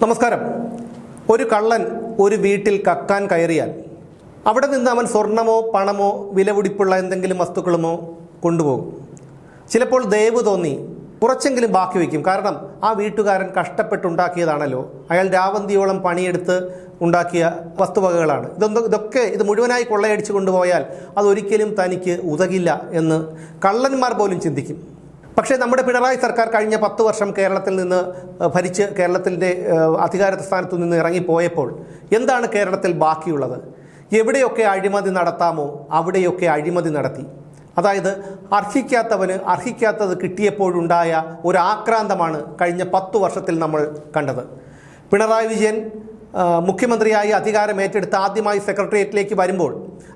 നമസ്കാരം. ഒരു കള്ളൻ ഒരു വീട്ടിൽ കക്കാൻ കയറിയാൽ അവിടെ നിന്ന് അവൻ സ്വർണമോ പണമോ വിലപിടിപ്പുള്ള എന്തെങ്കിലും വസ്തുക്കളുമോ കൊണ്ടുപോകും. ചിലപ്പോൾ ദയവ് തോന്നി കുറച്ചെങ്കിലും ബാക്കി വയ്ക്കും. കാരണം ആ വീട്ടുകാരൻ കഷ്ടപ്പെട്ടുണ്ടാക്കിയതാണല്ലോ, അയാൾ രാവന്തിയോളം പണിയെടുത്ത് ഉണ്ടാക്കിയ വസ്തുവകകളാണ്. ഇത് മുഴുവനായി കൊള്ളയടിച്ചു കൊണ്ടുപോയാൽ അതൊരിക്കലും തനിക്ക് ഉതകില്ല എന്ന് കള്ളന്മാർ പോലും ചിന്തിക്കും. പക്ഷേ നമ്മുടെ പിണറായി സർക്കാർ കഴിഞ്ഞ 10 വർഷം കേരളത്തിൽ നിന്ന് ഭരിച്ച് കേരളത്തിൻ്റെ അധികാര സ്ഥാനത്തു നിന്ന് ഇറങ്ങിപ്പോയപ്പോൾ എന്താണ് കേരളത്തിൽ ബാക്കിയുള്ളത്? എവിടെയൊക്കെ അഴിമതി നടത്താമോ അവിടെയൊക്കെ അഴിമതി നടത്തി. അതായത് അർഹിക്കാത്തവന് അർഹിക്കാത്തത് കിട്ടിയപ്പോഴുണ്ടായ ഒരു ആക്രാന്തമാണ് കഴിഞ്ഞ 10 വർഷത്തിൽ നമ്മൾ കണ്ടത്. പിണറായി വിജയൻ മുഖ്യമന്ത്രിയായി അധികാരം ഏറ്റെടുത്ത് ആദ്യമായി സെക്രട്ടേറിയറ്റിലേക്ക് വരുമ്പോൾ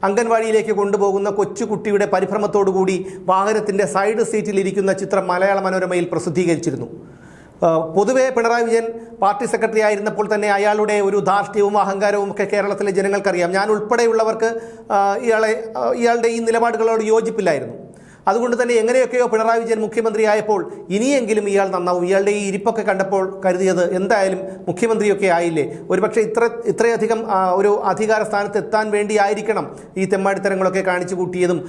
അംഗൻവാടിയിലേക്ക് കൊണ്ടുപോകുന്ന കൊച്ചുകുട്ടിയുടെ പരിഭ്രമത്തോടുകൂടി വാഹനത്തിൻ്റെ സൈഡ് സീറ്റിലിരിക്കുന്ന ചിത്രം മലയാള മനോരമയിൽ പ്രസിദ്ധീകരിച്ചിരുന്നു. പൊതുവെ പിണറായി വിജയൻ പാർട്ടി സെക്രട്ടറി ആയിരുന്നപ്പോൾ തന്നെ അയാളുടെ ഒരു ധാർഷ്ട്യവും അഹങ്കാരവും ഒക്കെ കേരളത്തിലെ ജനങ്ങൾക്കറിയാം. ഞാൻ ഉൾപ്പെടെയുള്ളവർക്ക് ഇയാളുടെ ഈ നിലപാടുകളോട് യോജിപ്പില്ലായിരുന്നു. അതുകൊണ്ട് തന്നെ എങ്ങനെയൊക്കെയോ പിണറായി വിജയൻ മുഖ്യമന്ത്രിയായപ്പോൾ ഇനിയെങ്കിലും ഇയാൾ നന്നാവും, ഇയാളുടെ ഈ ഇരിപ്പൊക്കെ കണ്ടപ്പോൾ കരുതിയത് എന്തായാലും മുഖ്യമന്ത്രിയൊക്കെ ആയില്ലേ, ഒരുപക്ഷെ ഇത്രയധികം ഒരു അധികാര സ്ഥാനത്ത് എത്താൻ വേണ്ടിയായിരിക്കണം ഈ തെമ്മാടിത്തരങ്ങളൊക്കെ കാണിച്ചു കൂട്ടിയതും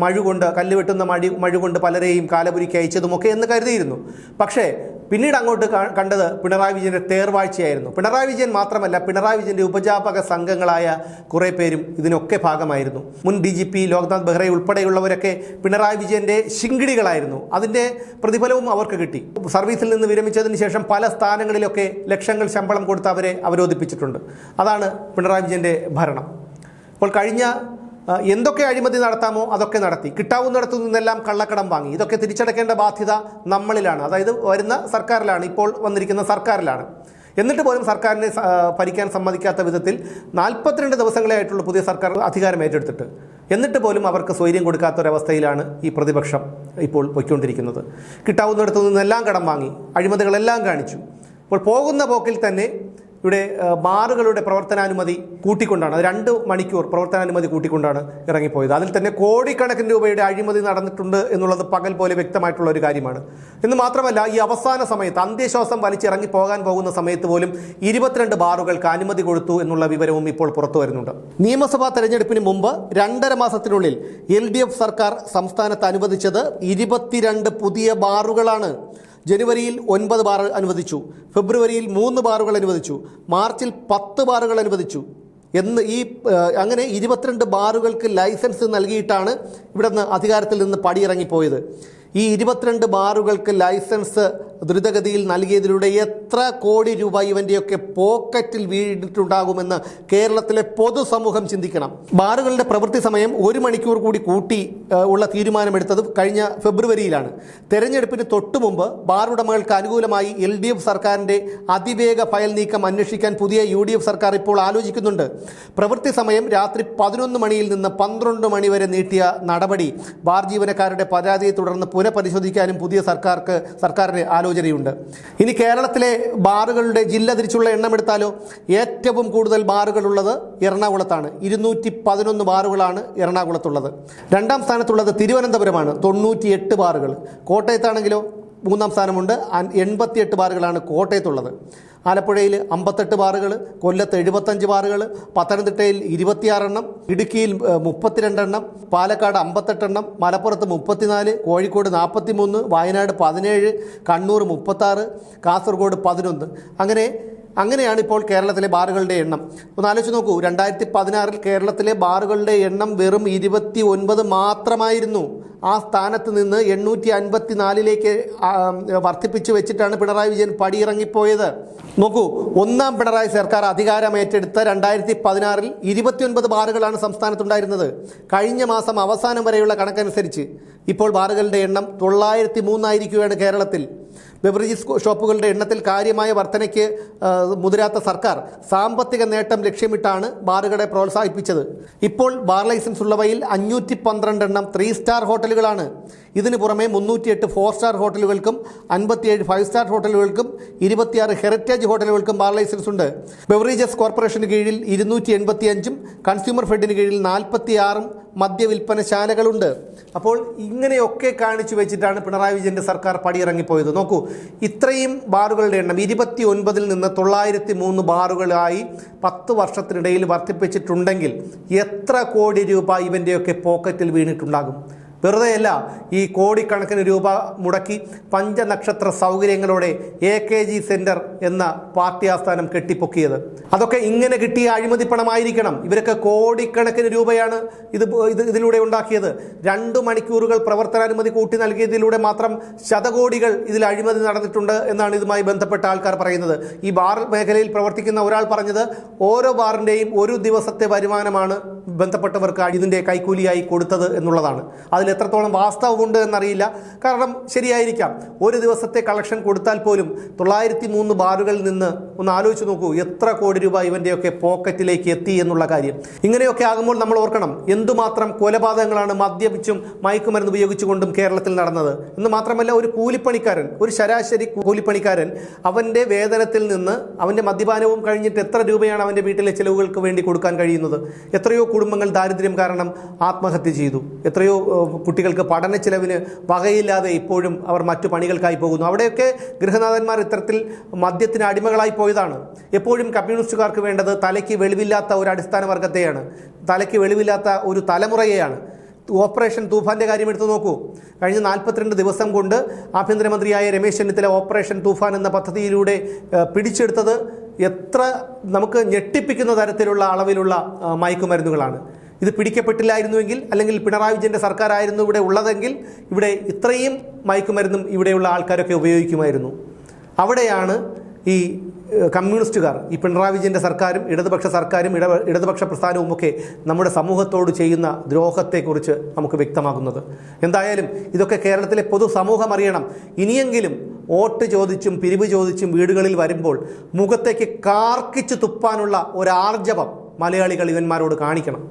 മഴുകൊണ്ട് കല്ലുവെട്ടുന്ന മഴുകൊണ്ട് പലരെയും കാലപുരിക്ക് അയച്ചതുമൊക്കെ എന്ന് കരുതിയിരുന്നു. പക്ഷേ പിന്നീട് അങ്ങോട്ട് കണ്ടത് പിണറായി വിജയൻ്റെ തേർവാഴ്ചയായിരുന്നു. പിണറായി വിജയൻ മാത്രമല്ല, പിണറായി വിജയൻ്റെ ഉപജാപക സംഘങ്ങളായ കുറേ പേരും ഇതിനൊക്കെ ഭാഗമായിരുന്നു. മുൻ DGP ലോക്നാഥ് ബെഹ്റ ഉൾപ്പെടെയുള്ളവരൊക്കെ പിണറായി വിജയൻ്റെ ശിങ്കിടികളായിരുന്നു. അതിൻ്റെ പ്രതിഫലവും അവർക്ക് കിട്ടി. സർവീസിൽ നിന്ന് വിരമിച്ചതിന് ശേഷം പല സ്ഥാനങ്ങളിലൊക്കെ ലക്ഷങ്ങൾ ശമ്പളം കൊടുത്ത് അവരെ അവരോധിപ്പിച്ചിട്ടുണ്ട്. അതാണ് പിണറായി വിജയൻ്റെ ഭരണം. അപ്പോൾ കഴിഞ്ഞ എന്തൊക്കെ അഴിമതി നടത്താമോ അതൊക്കെ നടത്തി, കിട്ടാവുന്നിടത്തു നിന്നെല്ലാം കള്ളക്കടം വാങ്ങി. ഇതൊക്കെ തിരിച്ചടക്കേണ്ട ബാധ്യത നമ്മളിലാണ്, അതായത് വരുന്ന സർക്കാരിലാണ്, ഇപ്പോൾ വന്നിരിക്കുന്ന സർക്കാരിലാണ്. എന്നിട്ട് പോലും സർക്കാരിനെ ഭരിക്കാൻ സമ്മതിക്കാത്ത വിധത്തിൽ 42 ദിവസങ്ങളെ ആയിട്ടുള്ള പുതിയ സർക്കാർ അധികാരം ഏറ്റെടുത്തിട്ട് എന്നിട്ട് പോലും അവർക്ക് സ്വൈര്യം കൊടുക്കാത്തൊരവസ്ഥയിലാണ് ഈ പ്രതിപക്ഷം ഇപ്പോൾ പൊയ്ക്കൊണ്ടിരിക്കുന്നത്. കിട്ടാവുന്നിടത്തു നിന്നെല്ലാം കടം വാങ്ങി, അഴിമതികളെല്ലാം കാണിച്ചു. അപ്പോൾ പോകുന്ന പോക്കിൽ തന്നെ ഇവിടെ ബാറുകളുടെ പ്രവർത്തനാനുമതി കൂട്ടിക്കൊണ്ടാണ്, അത് 2 മണിക്കൂർ പ്രവർത്തനാനുമതി കൂട്ടിക്കൊണ്ടാണ് ഇറങ്ങിപ്പോയത്. അതിൽ തന്നെ കോടിക്കണക്കിന് രൂപയുടെ അഴിമതി നടന്നിട്ടുണ്ട് എന്നുള്ളത് പകൽ പോലെ വ്യക്തമായിട്ടുള്ള ഒരു കാര്യമാണ്. എന്ന് മാത്രമല്ല, ഈ അവസാന സമയത്ത് അന്ത്യശ്വാസം വലിച്ചിറങ്ങി പോകാൻ പോകുന്ന സമയത്ത് പോലും 22 ബാറുകൾക്ക് അനുമതി കൊടുത്തു എന്നുള്ള വിവരവും ഇപ്പോൾ പുറത്തു വരുന്നുണ്ട്. നിയമസഭാ തെരഞ്ഞെടുപ്പിന് മുമ്പ് 2.5 മാസത്തിനുള്ളിൽ LDF സർക്കാർ സംസ്ഥാനത്ത് അനുവദിച്ചത് 22 പുതിയ ബാറുകളാണ്. ജനുവരിയിൽ 9 ബാർ അനുവദിച്ചു, ഫെബ്രുവരിയിൽ 3 ബാറുകൾ അനുവദിച്ചു, മാർച്ചിൽ 10 ബാറുകൾ അനുവദിച്ചു അങ്ങനെ 22 ബാറുകൾക്ക് ലൈസൻസ് നൽകിയിട്ടാണ് ഇവിടെ നിന്ന് അധികാരത്തിൽ നിന്ന് പടിയിറങ്ങിപ്പോയത്. ഈ 22 ബാറുകൾക്ക് ലൈസൻസ് ദ്രുതഗതിയിൽ നൽകിയതിലൂടെ എത്ര കോടി രൂപ ഇവൻ്റെയൊക്കെ പോക്കറ്റിൽ വീണിട്ടുണ്ടാകുമെന്ന് കേരളത്തിലെ പൊതുസമൂഹം ചിന്തിക്കണം. ബാറുകളുടെ പ്രവൃത്തി സമയം 1 മണിക്കൂർ കൂടി കൂട്ടി ഉള്ള തീരുമാനമെടുത്തത് കഴിഞ്ഞ ഫെബ്രുവരിയിലാണ്. തെരഞ്ഞെടുപ്പിന് തൊട്ടു മുമ്പ് ബാർ ഉടമകൾക്ക് അനുകൂലമായി LDF സർക്കാരിൻ്റെ അതിവേഗ ഫയൽ നീക്കം അന്വേഷിക്കാൻ പുതിയ UDF സർക്കാർ ഇപ്പോൾ ആലോചിക്കുന്നുണ്ട്. പ്രവൃത്തി സമയം രാത്രി 11 മണിയിൽ നിന്ന് 12 മണി വരെ നീട്ടിയ നടപടി ബാർ ജീവനക്കാരുടെ പരാതിയെ തുടർന്ന് പുനഃപരിശോധിക്കാനും പുതിയ സർക്കാരിന് ആലോചനയുണ്ട്. ഇനി കേരളത്തിലെ ബാറുകളുടെ ജില്ല തിരിച്ചുള്ള എണ്ണം എടുത്താലോ, ഏറ്റവും കൂടുതൽ ബാറുകളുള്ളത് എറണാകുളത്താണ്. 211 ബാറുകളാണ് എറണാകുളത്തുള്ളത്. 2ാം സ്ഥാനത്തുള്ളത് തിരുവനന്തപുരമാണ്, 98 ബാറുകൾ. കോട്ടയത്താണെങ്കിലോ 3ാം സ്ഥാനമുണ്ട്, 88 ബാറുകളാണ് കോട്ടയത്തുള്ളത്. ആലപ്പുഴയിൽ 58 ബാറുകൾ, കൊല്ലത്ത് 75 ബാറുകൾ, പത്തനംതിട്ടയിൽ 26 എണ്ണം, ഇടുക്കിയിൽ 32 എണ്ണം, പാലക്കാട് 58 എണ്ണം, മലപ്പുറത്ത് 34, കോഴിക്കോട് 43, വയനാട് 17, കണ്ണൂർ 36, കാസർഗോഡ് 11. അങ്ങനെയാണ് ഇപ്പോൾ കേരളത്തിലെ ബാറുകളുടെ എണ്ണം. ഒന്ന് ആലോചിച്ച് നോക്കൂ, 2016 കേരളത്തിലെ ബാറുകളുടെ എണ്ണം വെറും 29 മാത്രമായിരുന്നു. ആ സ്ഥാനത്ത് നിന്ന് 854 വർദ്ധിപ്പിച്ചു വെച്ചിട്ടാണ് പിണറായി വിജയൻ പടിയിറങ്ങിപ്പോയത്. നോക്കൂ, 1ാം പിണറായി സർക്കാർ അധികാരമേറ്റെടുത്ത 2016 29 ബാറുകളാണ് സംസ്ഥാനത്തുണ്ടായിരുന്നത്. കഴിഞ്ഞ മാസം അവസാനം വരെയുള്ള കണക്കനുസരിച്ച് ഇപ്പോൾ ബാറുകളുടെ എണ്ണം 903 ആയിരിക്കുകയാണ് കേരളത്തിൽ. ബെവറേജസ് ഷോപ്പുകളുടെ എണ്ണത്തിൽ കാര്യമായ വർധനയ്ക്ക് മുതിരാത്ത സർക്കാർ സാമ്പത്തിക നേട്ടം ലക്ഷ്യമിട്ടാണ് ബാറുകളെ പ്രോത്സാഹിപ്പിച്ചത്. ഇപ്പോൾ ബാർ ലൈസൻസ് ഉള്ളവയിൽ 512 എണ്ണം 3 സ്റ്റാർ ഹോട്ടലുകളാണ്. ഇതിന് പുറമെ 308 4 സ്റ്റാർ ഹോട്ടലുകൾക്കും 57 5 സ്റ്റാർ ഹോട്ടലുകൾക്കും 26 ഹെറിറ്റേജ് ഹോട്ടലുകൾക്കും ബാർ ലൈസൻസ് ഉണ്ട്. ബെവറേജസ് കോർപ്പറേഷന് കീഴിൽ 285-ഉം കൺസ്യൂമർ ഫെഡിന് കീഴിൽ 46-ഉം മദ്യവിൽപ്പനശാലകളുണ്ട്. അപ്പോൾ ഇങ്ങനെയൊക്കെ കാണിച്ചു വെച്ചിട്ടാണ് പിണറായി വിജയൻ്റെ സർക്കാർ പടിയിറങ്ങിപ്പോയത്. നോക്കൂ, ഇത്രയും ബാറുകളുടെ എണ്ണം 29 നിന്ന് 903 ബാറുകളായി 10 വർഷത്തിനിടയിൽ വർദ്ധിപ്പിച്ചിട്ടുണ്ടെങ്കിൽ എത്ര കോടി രൂപ ഇവൻ്റെയൊക്കെ പോക്കറ്റിൽ വീണിട്ടുണ്ടാകും? വെറുതെയല്ല ഈ കോടിക്കണക്കിന് രൂപ മുടക്കി പഞ്ചനക്ഷത്ര സൗകര്യങ്ങളോടെ AKG സെന്റർ എന്ന പാർട്ടി ആസ്ഥാനം കെട്ടിപ്പൊക്കിയത്. അതൊക്കെ ഇങ്ങനെ കിട്ടിയ അഴിമതി പണമായിരിക്കണം. ഇവരൊക്കെ കോടിക്കണക്കിന് രൂപയാണ് ഇതിലൂടെ ഉണ്ടാക്കിയത്. 2 മണിക്കൂറുകൾ പ്രവർത്തനാനുമതി കൂട്ടി നൽകിയതിലൂടെ മാത്രം ശതകോടികൾ ഇതിൽ അഴിമതി നടന്നിട്ടുണ്ട് എന്നാണ് ഇതുമായി ബന്ധപ്പെട്ട ആൾക്കാർ പറയുന്നത്. ഈ ബാർ മേഖലയിൽ പ്രവർത്തിക്കുന്ന ഒരാൾ പറഞ്ഞത് ഓരോ ബാറിൻ്റെയും ഒരു ദിവസത്തെ വരുമാനമാണ് ബന്ധപ്പെട്ടവർക്ക് ഇതിൻ്റെ കൈക്കൂലിയായി കൊടുത്തത് എന്നുള്ളതാണ്. അതിൽ എത്രത്തോളം വാസ്തവമുണ്ട് എന്നറിയില്ല. കാരണം ശരിയായിരിക്കാം, ഒരു ദിവസത്തെ കളക്ഷൻ കൊടുത്താൽ പോലും 903 ബാറുകളിൽ നിന്ന് ഒന്ന് ആലോചിച്ച് നോക്കൂ, എത്ര കോടി രൂപ ഇവൻ്റെയൊക്കെ പോക്കറ്റിലേക്ക് എത്തി എന്നുള്ള കാര്യം. ഇങ്ങനെയൊക്കെ ആകുമ്പോൾ നമ്മൾ ഓർക്കണം, എന്തുമാത്രം കൊലപാതകങ്ങളാണ് മദ്യപിച്ചും മയക്കുമരുന്ന് ഉപയോഗിച്ചുകൊണ്ടും കേരളത്തിൽ നടന്നത് എന്ന് മാത്രമല്ല, ഒരു കൂലിപ്പണിക്കാരൻ, ഒരു ശരാശരി കൂലിപ്പണിക്കാരൻ അവൻ്റെ വേതനത്തിൽ നിന്ന് അവൻ്റെ മദ്യപാനവും കഴിഞ്ഞിട്ട് എത്ര രൂപയാണ് അവൻ്റെ വീട്ടിലെ ചിലവുകൾക്ക് വേണ്ടി കൊടുക്കാൻ കഴിയുന്നത്? എത്രയോ കുടുംബങ്ങൾ ദാരിദ്ര്യം കാരണം ആത്മഹത്യ ചെയ്തു. എത്രയോ കുട്ടികൾക്ക് പഠന ചിലവിന് വകയില്ലാതെ ഇപ്പോഴും അവർ മറ്റു പണികൾക്കായി പോകുന്നു. അവിടെയൊക്കെ ഗൃഹനാഥന്മാർ ഇത്തരത്തിൽ മദ്യത്തിന് അടിമകളായി പോയതാണ്. എപ്പോഴും കമ്മ്യൂണിസ്റ്റുകാർക്ക് വേണ്ടത് തലയ്ക്ക് വെളിവില്ലാത്ത ഒരു അടിസ്ഥാന വർഗത്തെയാണ്, തലയ്ക്ക് വെളിവില്ലാത്ത ഒരു തലമുറയെയാണ്. ഓപ്പറേഷൻ തൂഫാൻ്റെ കാര്യം എടുത്തു നോക്കൂ. കഴിഞ്ഞ 42 ദിവസം കൊണ്ട് ആഭ്യന്തരമന്ത്രിയായ രമേശ് ചെന്നിത്തല ഓപ്പറേഷൻ തൂഫാൻ എന്ന പദ്ധതിയിലൂടെ പിടിച്ചെടുത്തത് എത്ര നമുക്ക് ഞെട്ടിപ്പിക്കുന്ന തരത്തിലുള്ള അളവിലുള്ള മയക്കുമരുന്നുകളാണ്. ഇത് പിടിക്കപ്പെട്ടില്ലായിരുന്നുവെങ്കിൽ, അല്ലെങ്കിൽ പിണറായി വിജയൻ്റെ സർക്കാരായിരുന്നു ഇവിടെ ഉള്ളതെങ്കിൽ, ഇവിടെ ഇത്രയും മയക്കുമരുന്നും ഇവിടെയുള്ള ആൾക്കാരൊക്കെ ഉപയോഗിക്കുമായിരുന്നു. അവിടെയാണ് ഈ കമ്മ്യൂണിസ്റ്റുകാർ, ഈ പിണറായി വിജയൻ്റെ സർക്കാരും ഇടതുപക്ഷ സർക്കാരും ഇടതുപക്ഷ പ്രസ്ഥാനവും ഒക്കെ നമ്മുടെ സമൂഹത്തോട് ചെയ്യുന്ന ദ്രോഹത്തെക്കുറിച്ച് നമുക്ക് വ്യക്തമാകുന്നത്. എന്തായാലും ഇതൊക്കെ കേരളത്തിലെ പൊതുസമൂഹം അറിയണം. ഇനിയെങ്കിലും വോട്ട് ചോദിച്ചും പിരിവ് ചോദിച്ചും വീടുകളിൽ വരുമ്പോൾ മുഖത്തേക്ക് കാർക്കിച്ച് തുപ്പാനുള്ള ഒരാർജവം മലയാളികൾ ഇവന്മാരോട് കാണിക്കണം.